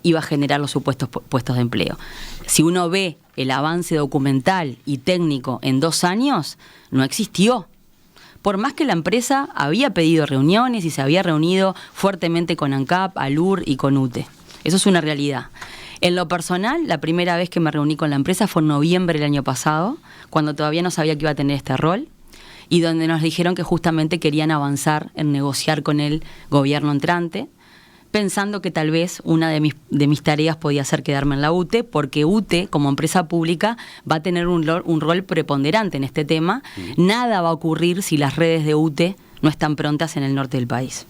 Speaker 3: iba a generar los supuestos puestos de empleo. Si uno ve el avance documental y técnico en 2 años, no existió. Por más que la empresa había pedido reuniones y se había reunido fuertemente con ANCAP, ALUR y con UTE. Eso es una realidad. En lo personal, la primera vez que me reuní con la empresa fue en noviembre del año pasado, cuando todavía no sabía que iba a tener este rol, y donde nos dijeron que justamente querían avanzar en negociar con el gobierno entrante, pensando que tal vez una de mis tareas podía ser quedarme en la UTE, porque UTE, como empresa pública, va a tener un rol preponderante en este tema. Nada va a ocurrir si las redes de UTE no están prontas en el norte del país,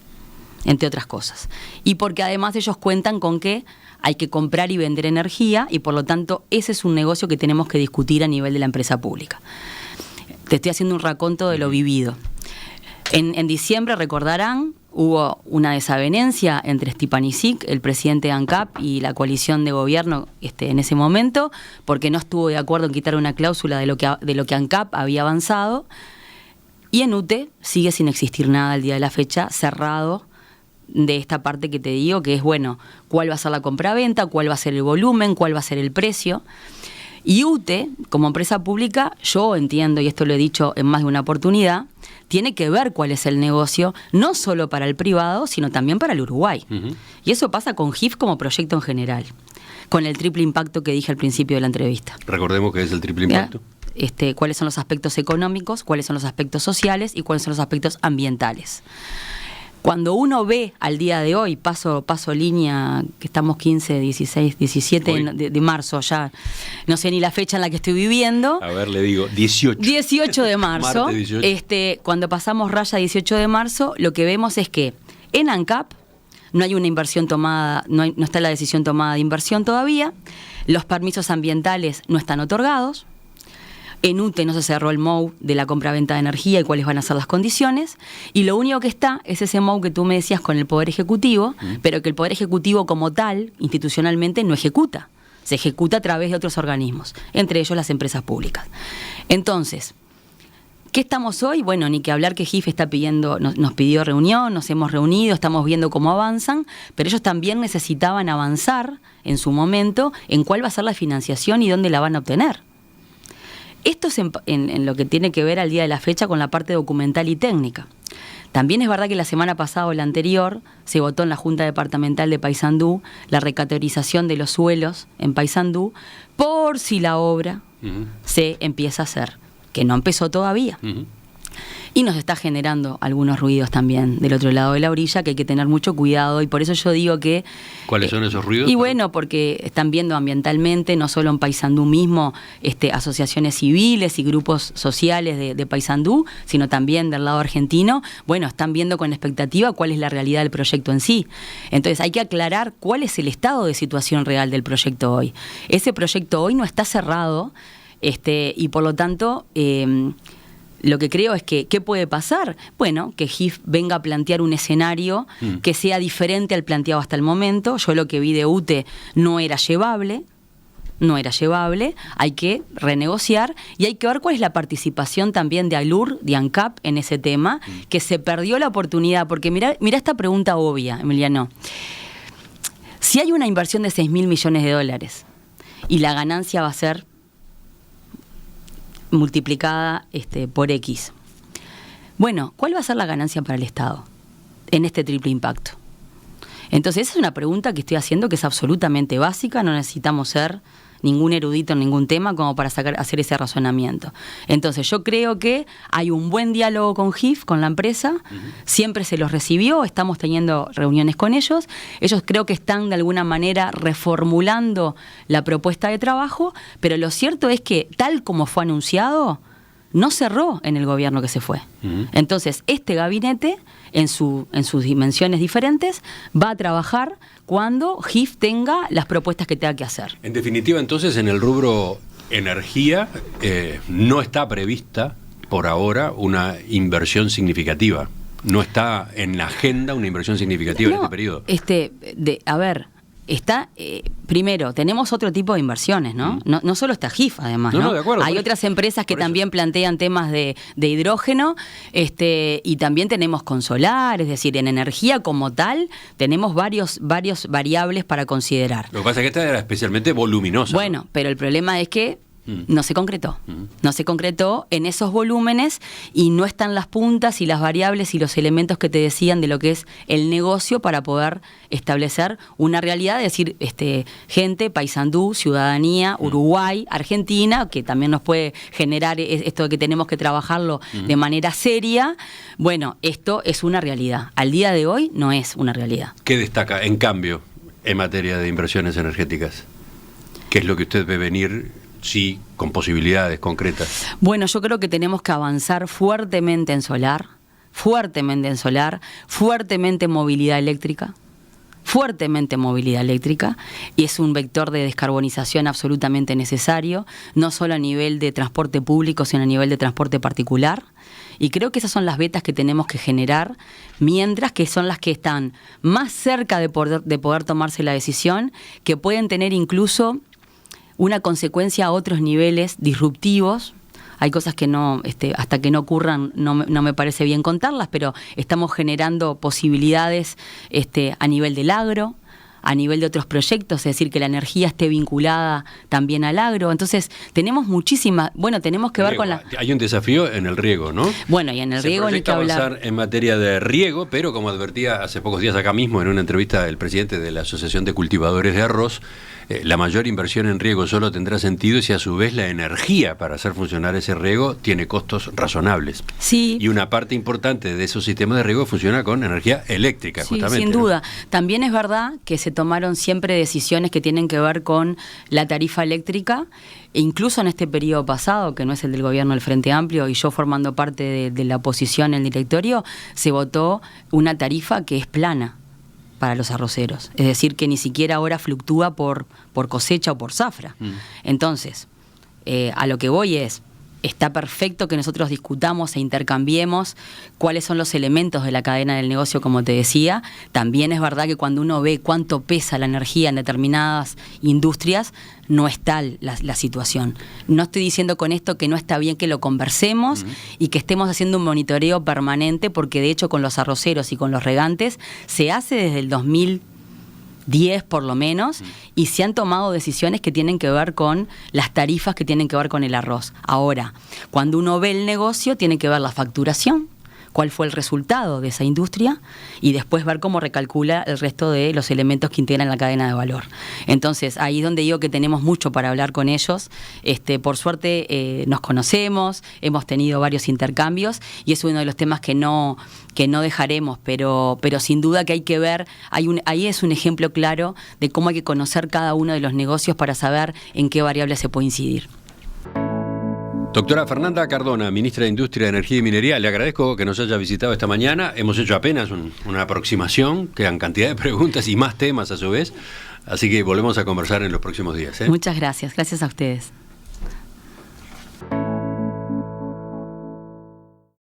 Speaker 3: entre otras cosas. Y porque además ellos cuentan con que hay que comprar y vender energía, y por lo tanto ese es un negocio que tenemos que discutir a nivel de la empresa pública. Te estoy haciendo un raconto de lo vivido. En diciembre, recordarán, hubo una desavenencia entre Stepanisic, el presidente de ANCAP, y la coalición de gobierno en ese momento, porque no estuvo de acuerdo en quitar una cláusula de lo que ANCAP había avanzado. Y en UTE sigue sin existir nada al día de la fecha, cerrado de esta parte que te digo, que es, bueno, cuál va a ser la compraventa, cuál va a ser el volumen, cuál va a ser el precio. Y UTE, como empresa pública, yo entiendo, y esto lo he dicho en más de una oportunidad, tiene que ver cuál es el negocio, no solo para el privado, sino también para el Uruguay. Uh-huh. Y eso pasa con GIF como proyecto en general, con el triple impacto que dije al principio de la entrevista.
Speaker 1: Recordemos qué es el triple impacto.
Speaker 3: Cuáles son los aspectos económicos, cuáles son los aspectos sociales y cuáles son los aspectos ambientales. Cuando uno ve al día de hoy, paso línea, que estamos 15, 16, 17 de marzo ya, no sé ni la fecha en la que estoy viviendo.
Speaker 1: A ver, le digo, 18. 18
Speaker 3: de marzo.
Speaker 1: Martes 18.
Speaker 3: Cuando pasamos raya 18 de marzo, lo que vemos es que en ANCAP no hay una inversión tomada, no está la decisión tomada de inversión todavía, los permisos ambientales no están otorgados. En UTE no se cerró el MOU de la compraventa de energía y cuáles van a ser las condiciones. Y lo único que está es ese MOU que tú me decías con el Poder Ejecutivo, pero que el Poder Ejecutivo como tal, institucionalmente, no ejecuta. Se ejecuta a través de otros organismos, entre ellos las empresas públicas. Entonces, ¿qué estamos hoy? Bueno, ni que hablar que GIF está nos pidió reunión, nos hemos reunido, estamos viendo cómo avanzan, pero ellos también necesitaban avanzar en su momento en cuál va a ser la financiación y dónde la van a obtener. Esto es en lo que tiene que ver al día de la fecha con la parte documental y técnica. También es verdad que la semana pasada o la anterior se votó en la Junta Departamental de Paysandú la recategorización de los suelos en Paysandú por si la obra se empieza a hacer, que no empezó todavía. Y nos está generando algunos ruidos también del otro lado de la orilla que hay que tener mucho cuidado, y por eso yo digo que...
Speaker 1: ¿Cuáles son esos ruidos?
Speaker 3: Y bueno, porque están viendo ambientalmente, no solo en Paysandú mismo, asociaciones civiles y grupos sociales de Paysandú, sino también del lado argentino, bueno, están viendo con expectativa cuál es la realidad del proyecto en sí. Entonces hay que aclarar cuál es el estado de situación real del proyecto hoy. Ese proyecto hoy no está cerrado, y por lo tanto... lo que creo es que, ¿qué puede pasar? Bueno, que GIF venga a plantear un escenario que sea diferente al planteado hasta el momento. Yo lo que vi de UTE no era llevable, hay que renegociar y hay que ver cuál es la participación también de ALUR, de ANCAP en ese tema, que se perdió la oportunidad, porque mirá esta pregunta obvia, Emiliano. Si hay una inversión de 6.000 millones de dólares y la ganancia va a ser multiplicada por X. Bueno, ¿cuál va a ser la ganancia para el Estado en este triple impacto? Entonces, esa es una pregunta que estoy haciendo que es absolutamente básica, no necesitamos ser ningún erudito en ningún tema como para hacer ese razonamiento. Entonces, yo creo que hay un buen diálogo con GIF, con la empresa, siempre se los recibió, estamos teniendo reuniones con ellos creo que están de alguna manera reformulando la propuesta de trabajo, pero lo cierto es que tal como fue anunciado, no cerró en el gobierno que se fue. Entonces, este gabinete, en sus dimensiones diferentes, va a trabajar cuando GIF tenga las propuestas que tenga que hacer.
Speaker 1: En definitiva, entonces, en el rubro energía, no está prevista por ahora una inversión significativa. No está en la agenda una inversión significativa en este periodo.
Speaker 3: Primero, tenemos otro tipo de inversiones, ¿no? No solo está GIF, además, ¿no?
Speaker 1: De acuerdo,
Speaker 3: hay otras empresas que también plantean temas de hidrógeno, y también tenemos con solar, es decir, en energía como tal, tenemos varios variables para considerar.
Speaker 1: Lo que pasa es que esta era especialmente voluminosa.
Speaker 3: Bueno, ¿no? Pero el problema es que no se concretó. No se concretó en esos volúmenes y no están las puntas y las variables y los elementos que te decían de lo que es el negocio para poder establecer una realidad, es decir, gente, Paysandú, ciudadanía, Uruguay, Argentina, que también nos puede generar esto de que tenemos que trabajarlo de manera seria. Bueno, esto es una realidad. Al día de hoy no es una realidad.
Speaker 1: ¿Qué destaca, en cambio, en materia de inversiones energéticas? ¿Qué es lo que usted ve venir? Sí, con posibilidades concretas. Bueno, yo creo que tenemos que avanzar fuertemente en solar, fuertemente en movilidad eléctrica, y es un vector de descarbonización absolutamente necesario, no solo a nivel de transporte público, sino a nivel de transporte particular. Y creo que esas son las vetas que tenemos que generar, mientras que son las que están más cerca de poder tomarse la decisión, que pueden tener incluso una consecuencia a otros niveles disruptivos. Hay cosas que no, hasta que no ocurran, no me parece bien contarlas, pero estamos generando posibilidades a nivel del agro, a nivel de otros proyectos, es decir, que la energía esté vinculada también al agro. Entonces, tenemos muchísimas... Bueno, tenemos que ver con la... Hay un desafío en el riego, ¿no?
Speaker 3: Bueno, y en el riego ni que hablar.
Speaker 1: Avanzar en materia de riego, pero como advertía hace pocos días acá mismo en una entrevista el presidente de la Asociación de Cultivadores de Arroz, la mayor inversión en riego solo tendrá sentido si a su vez la energía para hacer funcionar ese riego tiene costos razonables.
Speaker 3: Sí.
Speaker 1: Y una parte importante de esos sistemas de riego funciona con energía eléctrica,
Speaker 3: sí,
Speaker 1: justamente.
Speaker 3: Sin duda. También es verdad que se tomaron siempre decisiones que tienen que ver con la tarifa eléctrica, e incluso en este periodo pasado, que no es el del gobierno del Frente Amplio, y yo formando parte de la oposición en el directorio, se votó una tarifa que es plana para los arroceros, es decir, que ni siquiera ahora fluctúa por cosecha o por zafra. Entonces, a lo que voy es, está perfecto que nosotros discutamos e intercambiemos cuáles son los elementos de la cadena del negocio, como te decía. También es verdad que cuando uno ve cuánto pesa la energía en determinadas industrias, no es tal la situación. No estoy diciendo con esto que no está bien que lo conversemos y que estemos haciendo un monitoreo permanente, porque de hecho con los arroceros y con los regantes se hace desde el 2010 por lo menos, y se han tomado decisiones que tienen que ver con las tarifas que tienen que ver con el arroz. Ahora, cuando uno ve el negocio, tiene que ver la facturación, cuál fue el resultado de esa industria y después ver cómo recalcula el resto de los elementos que integran la cadena de valor. Entonces, ahí es donde digo que tenemos mucho para hablar con ellos. Por suerte nos conocemos, hemos tenido varios intercambios y es uno de los temas que no dejaremos, pero sin duda que hay que ver, ahí es un ejemplo claro de cómo hay que conocer cada uno de los negocios para saber en qué variables se puede incidir.
Speaker 1: Doctora Fernanda Cardona, ministra de Industria, Energía y Minería, le agradezco que nos haya visitado esta mañana. Hemos hecho apenas una aproximación, quedan cantidad de preguntas y más temas a su vez, así que volvemos a conversar en los próximos días.
Speaker 3: Muchas gracias a ustedes.